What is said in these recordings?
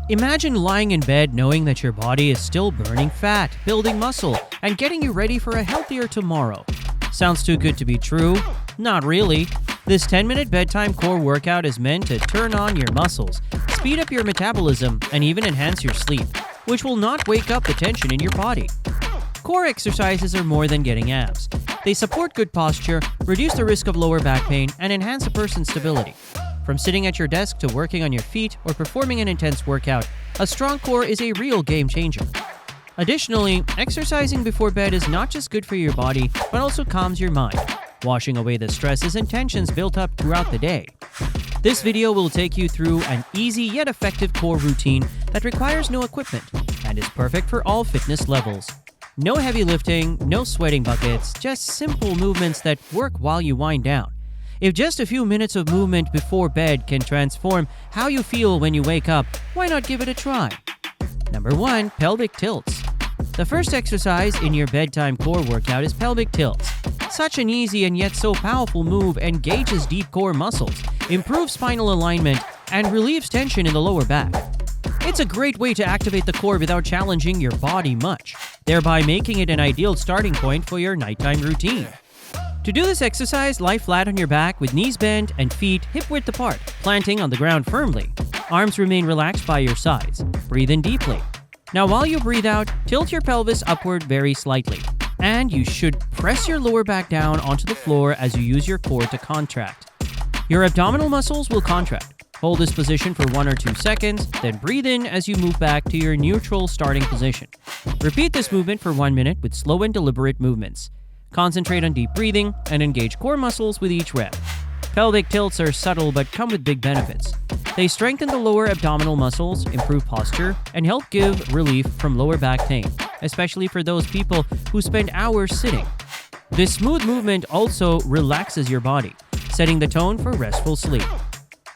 Imagine lying in bed knowing that your body is still burning fat, building muscle, and getting you ready for a healthier tomorrow. Sounds too good to be true? Not really. This 10-minute bedtime core workout is meant to turn on your muscles, speed up your metabolism, and even enhance your sleep, which will not wake up the tension in your body. Core exercises are more than getting abs. They support good posture, reduce the risk of lower back pain, and enhance a person's stability. From sitting at your desk to working on your feet or performing an intense workout, a strong core is a real game changer. Additionally, exercising before bed is not just good for your body, but also calms your mind, washing away the stresses and tensions built up throughout the day. This video will take you through an easy yet effective core routine that requires no equipment and is perfect for all fitness levels. No heavy lifting, no sweating buckets, just simple movements that work while you wind down. If just a few minutes of movement before bed can transform how you feel when you wake up, why not give it a try? Number 1. Pelvic tilts. The first exercise in your bedtime core workout is pelvic tilts. Such an easy and yet so powerful move engages deep core muscles, improves spinal alignment, and relieves tension in the lower back. It's a great way to activate the core without challenging your body much, thereby making it an ideal starting point for your nighttime routine. To do this exercise, lie flat on your back with knees bent and feet hip-width apart, planting on the ground firmly. Arms remain relaxed by your sides. Breathe in deeply. Now while you breathe out, tilt your pelvis upward very slightly. And you should press your lower back down onto the floor as you use your core to contract. Your abdominal muscles will contract. Hold this position for 1 or 2 seconds, then breathe in as you move back to your neutral starting position. Repeat this movement for 1 minute with slow and deliberate movements. Concentrate on deep breathing and engage core muscles with each rep. Pelvic tilts are subtle but come with big benefits. They strengthen the lower abdominal muscles, improve posture, and help give relief from lower back pain, especially for those people who spend hours sitting. This smooth movement also relaxes your body, setting the tone for restful sleep.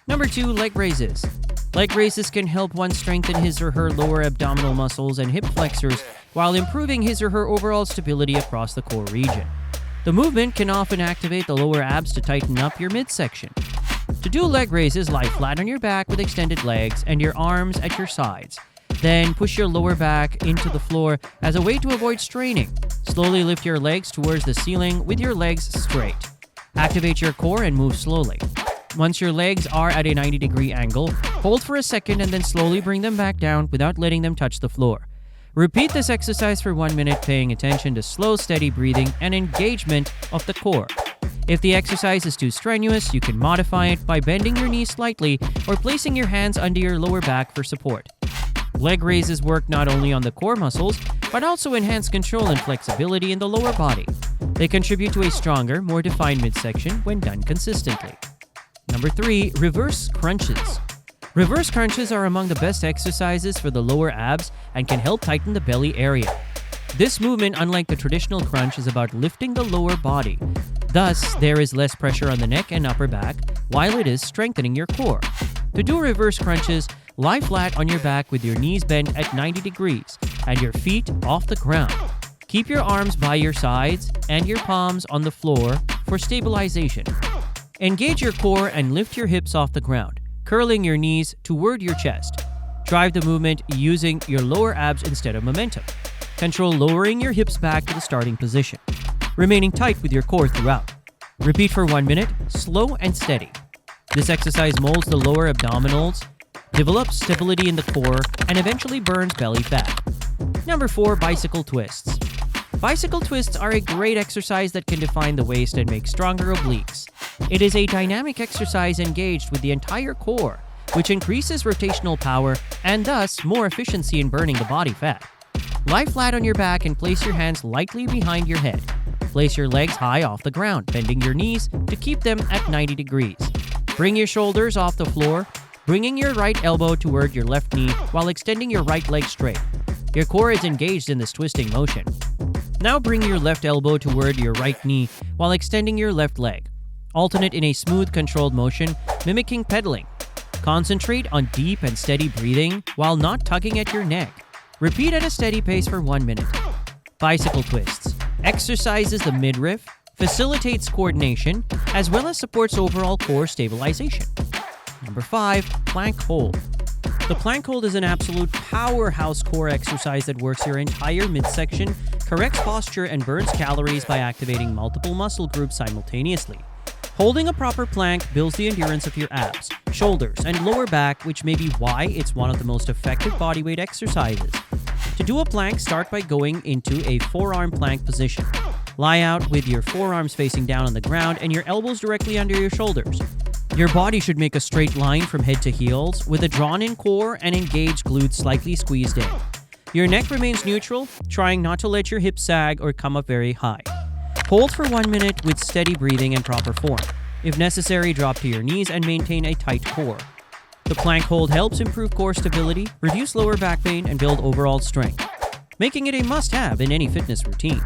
Number 2. Leg raises. Leg raises can help one strengthen his or her lower abdominal muscles and hip flexors while improving his or her overall stability across the core region. The movement can often activate the lower abs to tighten up your midsection. To do leg raises, lie flat on your back with extended legs and your arms at your sides. Then push your lower back into the floor as a way to avoid straining. Slowly lift your legs towards the ceiling with your legs straight. Activate your core and move slowly. Once your legs are at a 90-degree angle, hold for a second and then slowly bring them back down without letting them touch the floor. Repeat this exercise for 1 minute, paying attention to slow, steady breathing and engagement of the core. If the exercise is too strenuous, you can modify it by bending your knees slightly or placing your hands under your lower back for support. Leg raises work not only on the core muscles, but also enhance control and flexibility in the lower body. They contribute to a stronger, more defined midsection when done consistently. Number 3. Reverse crunches. Reverse crunches are among the best exercises for the lower abs and can help tighten the belly area. This movement, unlike the traditional crunch, is about lifting the lower body. Thus, there is less pressure on the neck and upper back, while it is strengthening your core. To do reverse crunches, lie flat on your back with your knees bent at 90 degrees and your feet off the ground. Keep your arms by your sides and your palms on the floor for stabilization. Engage your core and lift your hips off the ground, curling your knees toward your chest. Drive the movement using your lower abs instead of momentum. Control lowering your hips back to the starting position, remaining tight with your core throughout. Repeat for 1 minute, slow and steady. This exercise molds the lower abdominals, develops stability in the core, and eventually burns belly fat. Number 4. Bicycle twists. Bicycle twists are a great exercise that can define the waist and make stronger obliques. It is a dynamic exercise engaged with the entire core, which increases rotational power and thus more efficiency in burning the body fat. Lie flat on your back and place your hands lightly behind your head. Place your legs high off the ground, bending your knees to keep them at 90 degrees. Bring your shoulders off the floor, bringing your right elbow toward your left knee while extending your right leg straight. Your core is engaged in this twisting motion. Now bring your left elbow toward your right knee while extending your left leg. Alternate in a smooth, controlled motion, mimicking pedaling. Concentrate on deep and steady breathing while not tugging at your neck. Repeat at a steady pace for 1 minute. Bicycle twists exercises the midriff, facilitates coordination, as well as supports overall core stabilization. Number 5. Plank hold. The plank hold is an absolute powerhouse core exercise that works your entire midsection, corrects posture, and burns calories by activating multiple muscle groups simultaneously. Holding a proper plank builds the endurance of your abs, shoulders, and lower back, which may be why it's one of the most effective bodyweight exercises. To do a plank, start by going into a forearm plank position. Lie out with your forearms facing down on the ground and your elbows directly under your shoulders. Your body should make a straight line from head to heels, with a drawn-in core and engaged glutes slightly squeezed in. Your neck remains neutral, trying not to let your hips sag or come up very high. Hold for 1 minute with steady breathing and proper form. If necessary, drop to your knees and maintain a tight core. The plank hold helps improve core stability, reduce lower back pain, and build overall strength, making it a must-have in any fitness routine.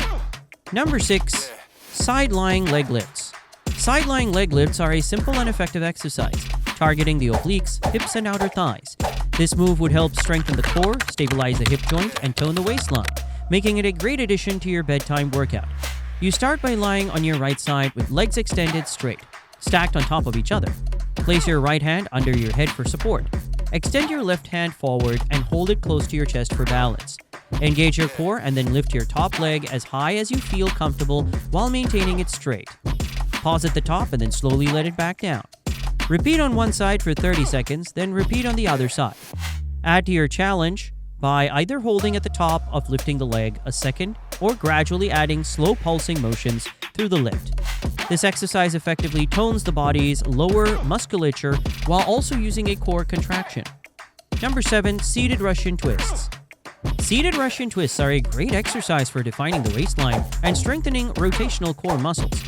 Number 6. Side-lying leg lifts. Side-lying leg lifts are a simple and effective exercise, targeting the obliques, hips, and outer thighs. This move would help strengthen the core, stabilize the hip joint, and tone the waistline, making it a great addition to your bedtime workout. You start by lying on your right side with legs extended straight, stacked on top of each other. Place your right hand under your head for support. Extend your left hand forward and hold it close to your chest for balance. Engage your core and then lift your top leg as high as you feel comfortable while maintaining it straight. Pause at the top and then slowly let it back down. Repeat on one side for 30 seconds, then repeat on the other side. Add to your challenge by either holding at the top of lifting the leg a second or gradually adding slow pulsing motions through the lift. This exercise effectively tones the body's lower musculature while also using a core contraction. Number 7. Seated Russian twists. Seated Russian twists are a great exercise for defining the waistline and strengthening rotational core muscles.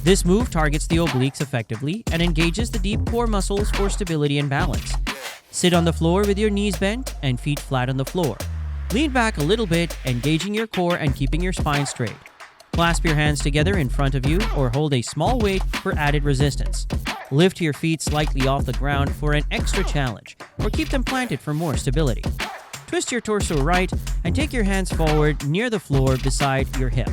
This move targets the obliques effectively and engages the deep core muscles for stability and balance. Sit on the floor with your knees bent and feet flat on the floor. Lean back a little bit, engaging your core and keeping your spine straight. Clasp your hands together in front of you or hold a small weight for added resistance. Lift your feet slightly off the ground for an extra challenge, or keep them planted for more stability. Twist your torso right and take your hands forward near the floor beside your hip.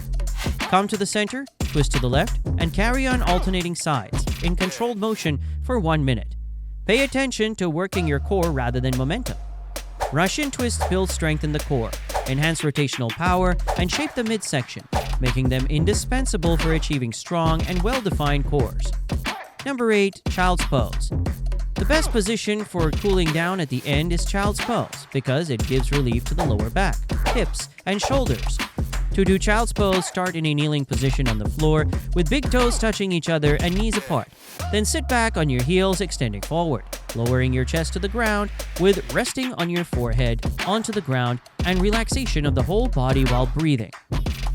Come to the center, twist to the left, and carry on alternating sides in controlled motion for 1 minute. Pay attention to working your core rather than momentum. Russian twists build strength in the core, enhance rotational power, and shape the midsection, making them indispensable for achieving strong and well-defined cores. Number 8. Child's pose. The best position for cooling down at the end is child's pose because it gives relief to the lower back, hips, and shoulders. To do child's pose, start in a kneeling position on the floor with big toes touching each other and knees apart. Then sit back on your heels, extending forward, lowering your chest to the ground with resting on your forehead onto the ground and relaxation of the whole body while breathing.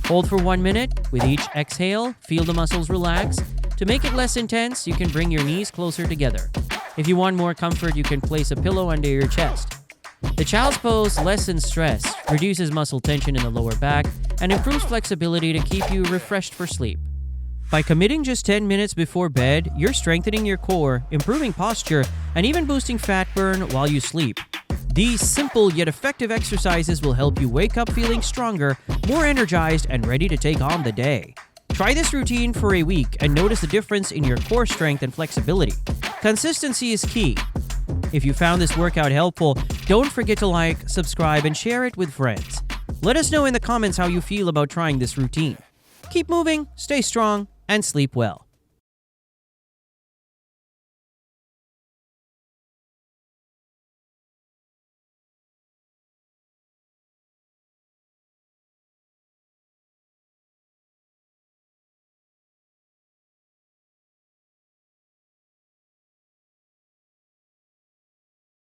Hold for 1 minute. With each exhale, feel the muscles relax. To make it less intense, you can bring your knees closer together. If you want more comfort, you can place a pillow under your chest. The child's pose lessens stress, reduces muscle tension in the lower back, and improves flexibility to keep you refreshed for sleep. By committing just 10 minutes before bed, you're strengthening your core, improving posture, and even boosting fat burn while you sleep. These simple yet effective exercises will help you wake up feeling stronger, more energized, and ready to take on the day. Try this routine for a week and notice the difference in your core strength and flexibility. Consistency is key. If you found this workout helpful, don't forget to like, subscribe, and share it with friends. Let us know in the comments how you feel about trying this routine. Keep moving, stay strong, and sleep well.